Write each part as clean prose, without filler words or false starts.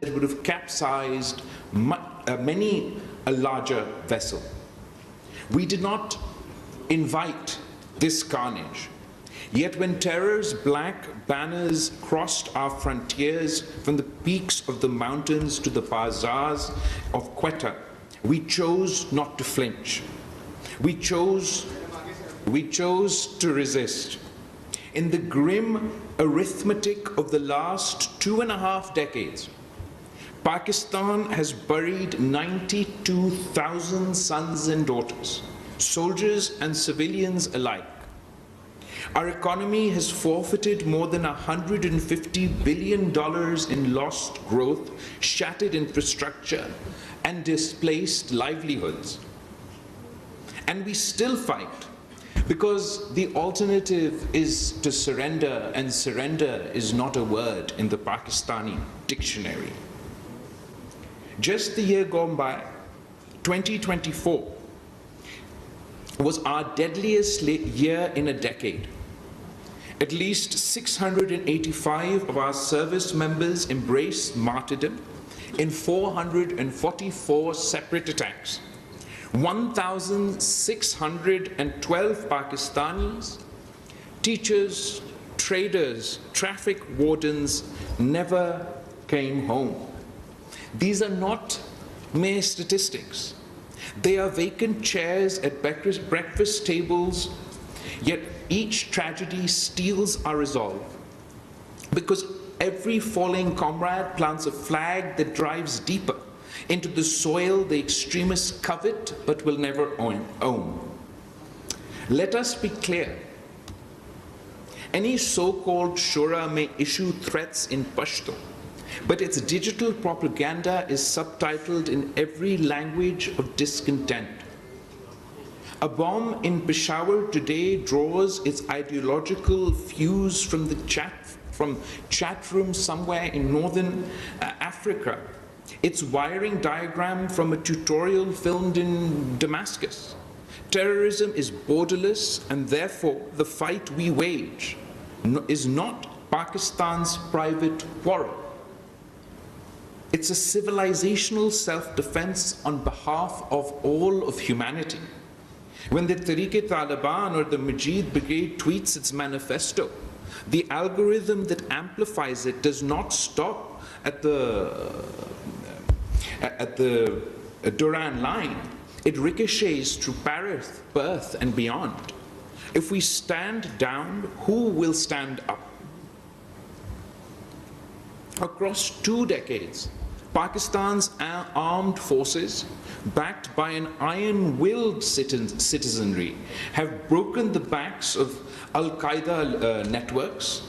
that would have capsized many a larger vessel. We did not invite this carnage. Yet when terror's black banners crossed our frontiers from the peaks of the mountains to the bazaars of Quetta, we chose not to flinch. We chose to resist. In the grim arithmetic of the last 2.5 decades, Pakistan has buried 92,000 sons and daughters, soldiers and civilians alike. Our economy has forfeited more than $150 billion in lost growth, shattered infrastructure, and displaced livelihoods. And we still fight because the alternative is to surrender, and surrender is not a word in the Pakistani dictionary. Just the year gone by, 2024, was our deadliest year in a decade. At least 685 of our service members embraced martyrdom in 444 separate attacks. 1,612 Pakistanis, teachers, traders, traffic wardens, never came home. These are not mere statistics. They are vacant chairs at breakfast tables, yet each tragedy steals our resolve. Because every falling comrade plants a flag that drives deeper into the soil the extremists covet but will never own. Let us be clear. Any so-called Shura may issue threats in Pashto, but its digital propaganda is subtitled in every language of discontent. A bomb in Peshawar today draws its ideological fuse from the chat room somewhere in northern Africa, its wiring diagram from a tutorial filmed in Damascus. Terrorism is borderless, and therefore the fight we wage is not Pakistan's private quarrel. It's a civilizational self-defense on behalf of all of humanity. When the Tehreek-e-Taliban or the Majid Brigade tweets its manifesto, the algorithm that amplifies it does not stop at the Duran line. It ricochets through Paris, Perth, and beyond. If we stand down, who will stand up? Across 2 decades, Pakistan's armed forces, backed by an iron-willed citizenry, have broken the backs of Al-Qaeda networks,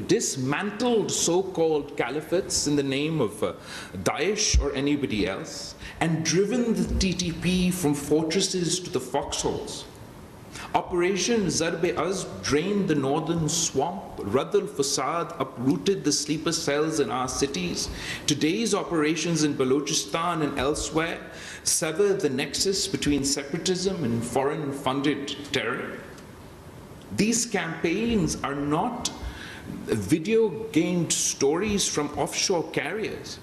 dismantled so-called caliphates in the name of Daesh or anybody else, and driven the TTP from fortresses to the foxholes. Operation Zarb-e-Azb drained the northern swamp. Rad al-Fasad uprooted the sleeper cells in our cities. Today's operations in Balochistan and elsewhere sever the nexus between separatism and foreign-funded terror. These campaigns are not video-gamed stories from offshore carriers.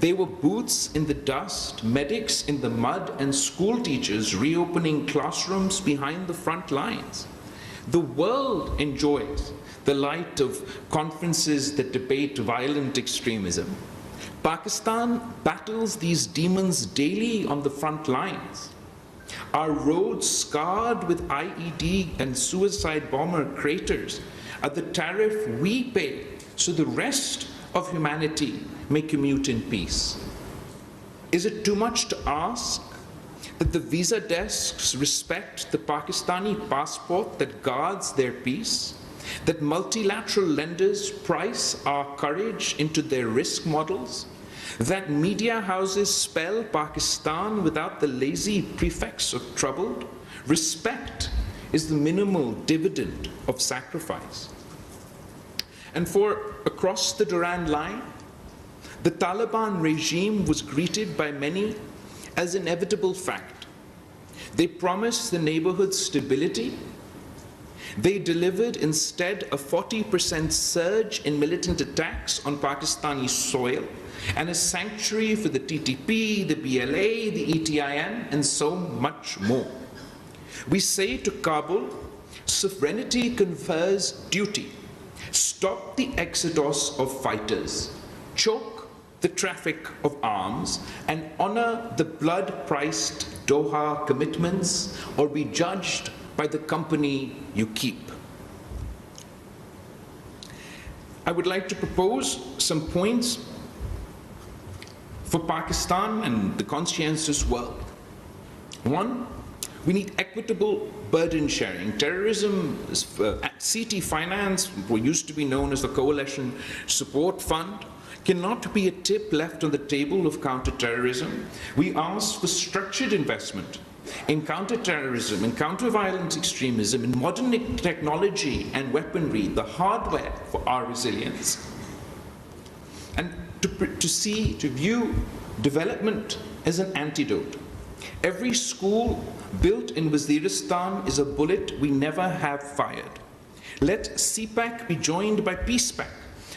They were boots in the dust, medics in the mud, and school teachers reopening classrooms behind the front lines. The world enjoys the light of conferences that debate violent extremism. Pakistan battles these demons daily on the front lines. Our roads scarred with IED and suicide bomber craters are the tariff we pay so the rest of humanity may commute in peace. Is it too much to ask that the visa desks respect the Pakistani passport that guards their peace? That multilateral lenders price our courage into their risk models? That media houses spell Pakistan without the lazy prefix of troubled? Respect is the minimal dividend of sacrifice. And for across the Duran line, the Taliban regime was greeted by many as an inevitable fact. They promised the neighborhood stability. They delivered instead a 40% surge in militant attacks on Pakistani soil and a sanctuary for the TTP, the BLA, the ETIN, and so much more. We say to Kabul, sovereignty confers duty. Stop the exodus of fighters, choke the traffic of arms, and honor the blood-priced Doha commitments, or be judged by the company you keep. I would like to propose some points for Pakistan and the conscientious world. One, we need equitable burden sharing. Terrorism, CT Finance, what used to be known as the Coalition Support Fund, cannot be a tip left on the table of counter-terrorism. We ask for structured investment in counter-terrorism, in counter-violent extremism, in modern technology and weaponry, the hardware for our resilience. And to view development as an antidote. Every school built in Waziristan is a bullet we never have fired. Let CPAC be joined by PeacePAC,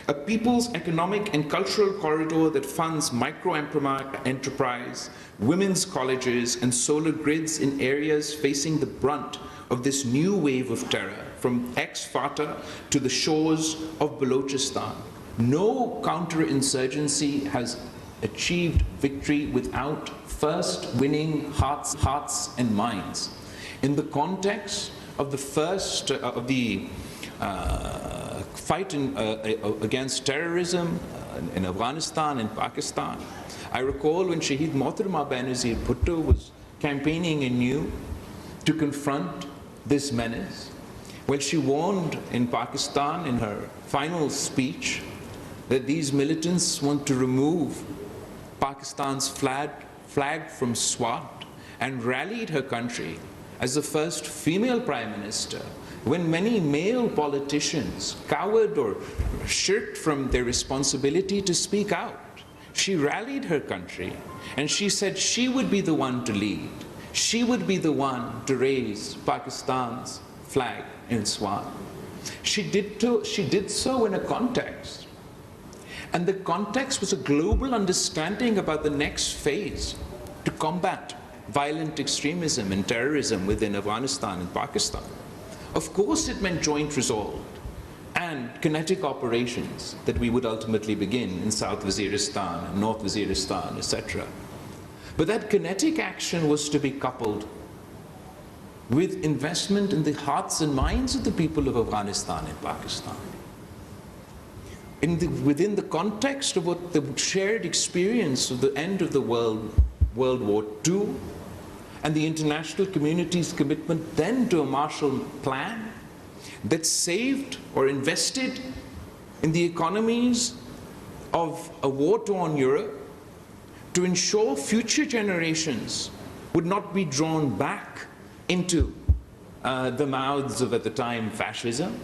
a people's economic and cultural corridor that funds micro-enterprise, women's colleges, and solar grids in areas facing the brunt of this new wave of terror, from ex-Fata to the shores of Balochistan. No counterinsurgency has achieved victory without first winning hearts and minds. In the context of the fight against terrorism in Afghanistan and Pakistan, I recall when Shaheed Mohtarama Benazir Bhutto was campaigning anew to confront this menace, when she warned in Pakistan in her final speech that these militants want to remove Pakistan's flag from Swat, and rallied her country as the first female prime minister, when many male politicians cowered or shirked from their responsibility to speak out. She rallied her country, and she said she would be the one to lead. She would be the one to raise Pakistan's flag in Swat. She did so in a context. And the context was a global understanding about the next phase to combat violent extremism and terrorism within Afghanistan and Pakistan. Of course, it meant joint resolve and kinetic operations that we would ultimately begin in South Waziristan, North Waziristan, etc. But that kinetic action was to be coupled with investment in the hearts and minds of the people of Afghanistan and Pakistan. Within the context of what the shared experience of the end of the World War II and the international community's commitment then to a Marshall Plan that saved or invested in the economies of a war-torn Europe to ensure future generations would not be drawn back into the mouths of, at the time, fascism.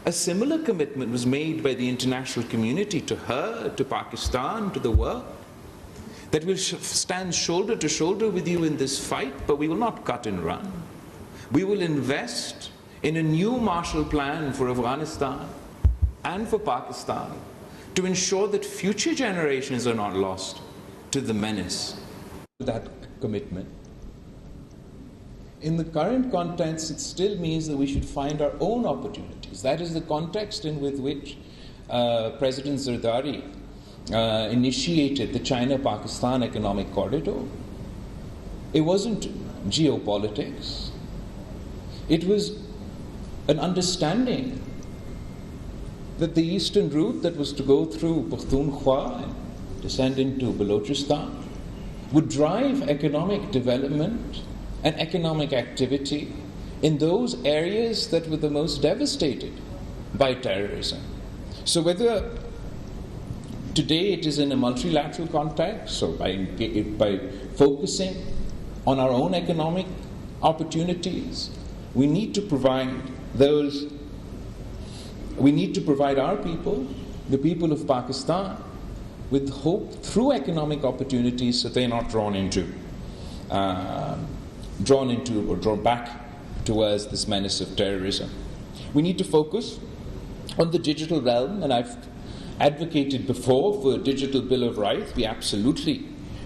A similar commitment was made by the international community to her, to Pakistan, to the world, that we'll stand shoulder to shoulder with you in this fight, but we will not cut and run. We will invest in a new Marshall Plan for Afghanistan and for Pakistan to ensure that future generations are not lost to the menace of that commitment. In the current context, it still means that we should find our own opportunities. That is the context with which President Zardari initiated the China-Pakistan Economic Corridor. It wasn't geopolitics. It was an understanding that the eastern route that was to go through Pakhtunkhwa and descend into Balochistan would drive economic development and economic activity in those areas that were the most devastated by terrorism. So whether today it is in a multilateral context, so by focusing on our own economic opportunities, we need to provide our people, the people of Pakistan, with hope through economic opportunities so they're not drawn back towards this menace of terrorism. We need to focus on the digital realm, and I've advocated before for a digital Bill of Rights. We absolutely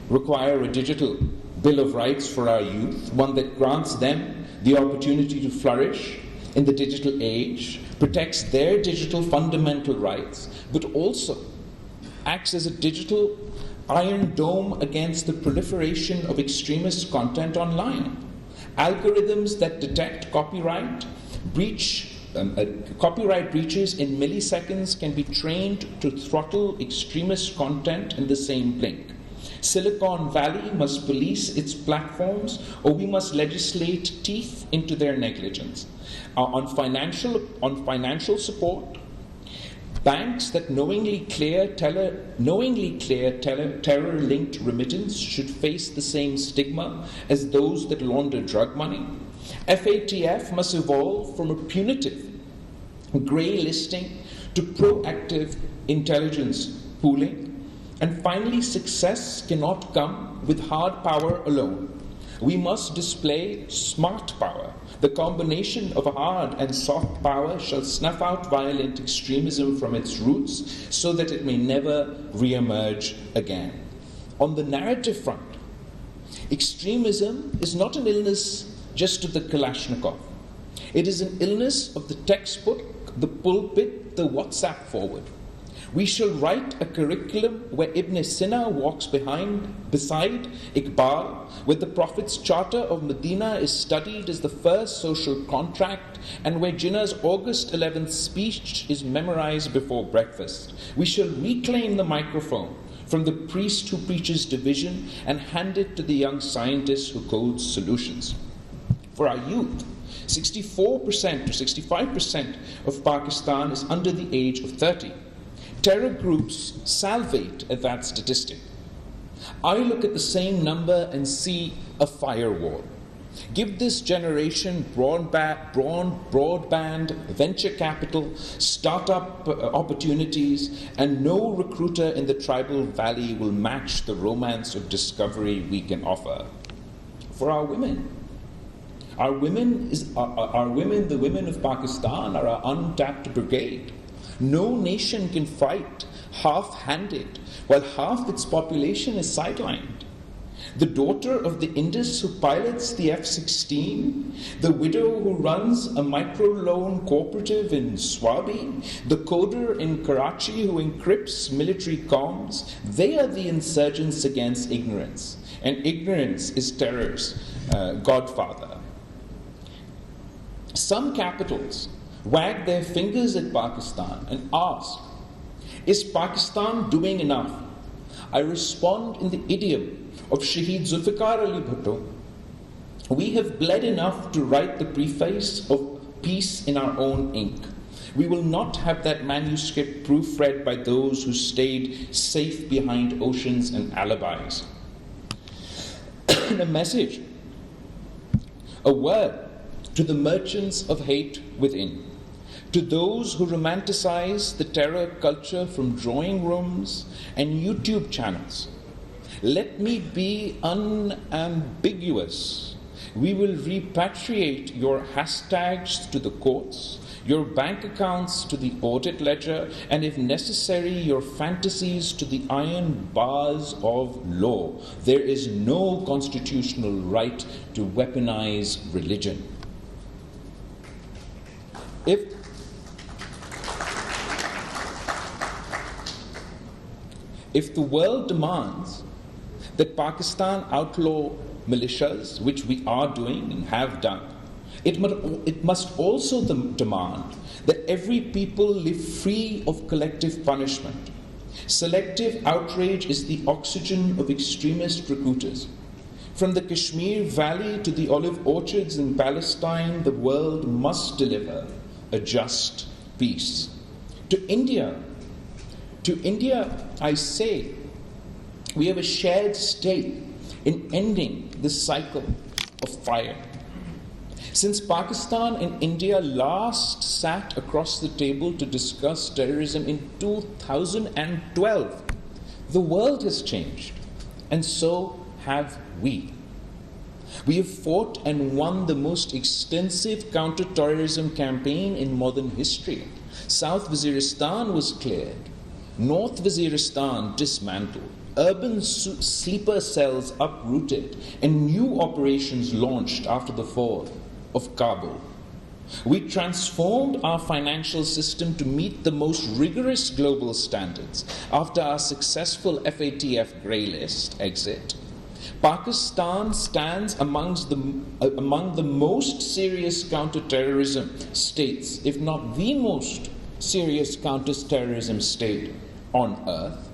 require a digital Bill of Rights for our youth, one that grants them the opportunity to flourish in the digital age, protects their digital fundamental rights, but also acts as a digital iron dome against the proliferation of extremist content online. Algorithms that detect copyright breaches in milliseconds can be trained to throttle extremist content in the same blink. Silicon Valley must police its platforms, or we must legislate teeth into their negligence. On financial support, banks that knowingly clear terror-linked remittance should face the same stigma as those that launder drug money. FATF must evolve from a punitive grey listing to proactive intelligence pooling. And finally, success cannot come with hard power alone. We must display smart power. The combination of hard and soft power shall snuff out violent extremism from its roots so that it may never re-emerge again. On the narrative front, extremism is not an illness just of the Kalashnikov. It is an illness of the textbook, the pulpit, the WhatsApp forward. We shall write a curriculum where Ibn Sina walks beside Iqbal, where the Prophet's Charter of Medina is studied as the first social contract, and where Jinnah's August 11th speech is memorized before breakfast. We shall reclaim the microphone from the priest who preaches division and hand it to the young scientist who codes solutions. For our youth, 64% to 65% of Pakistan is under the age of 30. Terror groups salivate at that statistic. I look at the same number and see a firewall. Give this generation broadband, venture capital, startup opportunities, and no recruiter in the tribal valley will match the romance of discovery we can offer. For our women, the women of Pakistan, are our untapped brigade. No nation can fight half-handed while half its population is sidelined. The daughter of the Indus who pilots the F-16, the widow who runs a microloan cooperative in Swabi, the coder in Karachi who encrypts military comms, they are the insurgents against ignorance. And ignorance is terror's godfather. Some capitals wag their fingers at Pakistan and ask, is Pakistan doing enough? I respond in the idiom of Shaheed Zulfikar Ali Bhutto, we have bled enough to write the preface of peace in our own ink. We will not have that manuscript proofread by those who stayed safe behind oceans and alibis. And a message, a word to the merchants of hate within, to those who romanticize the terror culture from drawing rooms and YouTube channels. Let me be unambiguous. We will repatriate your hashtags to the courts, your bank accounts to the audit ledger, and if necessary, your fantasies to the iron bars of law. There is no constitutional right to weaponize religion. If the world demands that Pakistan outlaw militias, which we are doing and have done, it must also demand that every people live free of collective punishment. Selective outrage is the oxygen of extremist recruiters. From the Kashmir Valley to the olive orchards in Palestine, the world must deliver a just peace. To India, I say, we have a shared stake in ending this cycle of fire. Since Pakistan and India last sat across the table to discuss terrorism in 2012, the world has changed, and so have we. We have fought and won the most extensive counter-terrorism campaign in modern history. South Waziristan was cleared, North Waziristan dismantled, urban sleeper cells uprooted, and new operations launched after the fall of Kabul. We transformed our financial system to meet the most rigorous global standards after our successful FATF grey list exit. Pakistan stands among the most serious counter-terrorism states, if not the most serious counter-terrorism state on earth.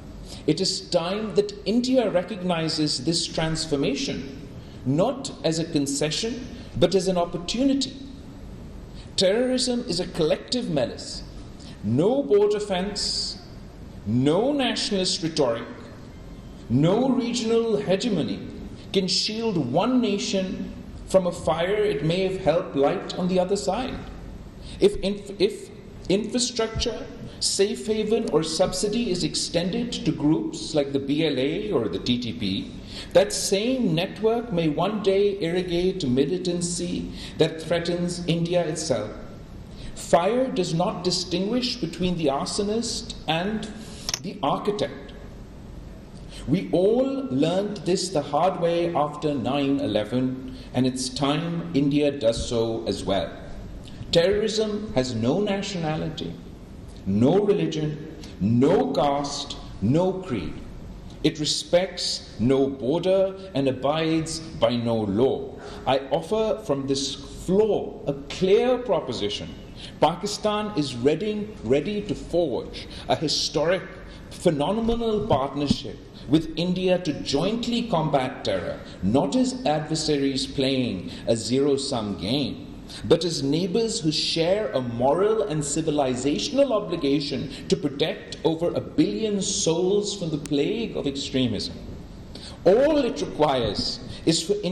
It is time that India recognizes this transformation, not as a concession, but as an opportunity. Terrorism is a collective menace. No border fence, no nationalist rhetoric, no regional hegemony can shield one nation from a fire it may have helped light on the other side. If infrastructure, safe haven, or subsidy is extended to groups like the BLA or the TTP, that same network may one day irrigate militancy that threatens India itself. Fire does not distinguish between the arsonist and the architect. We all learned this the hard way after 9/11, and it's time India does so as well. Terrorism has no nationality, no religion, no caste, no creed. It respects no border and abides by no law. I offer from this floor a clear proposition. Pakistan is ready to forge a historic, phenomenal partnership with India to jointly combat terror, not as adversaries playing a zero-sum game, but as neighbors who share a moral and civilizational obligation to protect over 1 billion souls from the plague of extremism. All it requires is for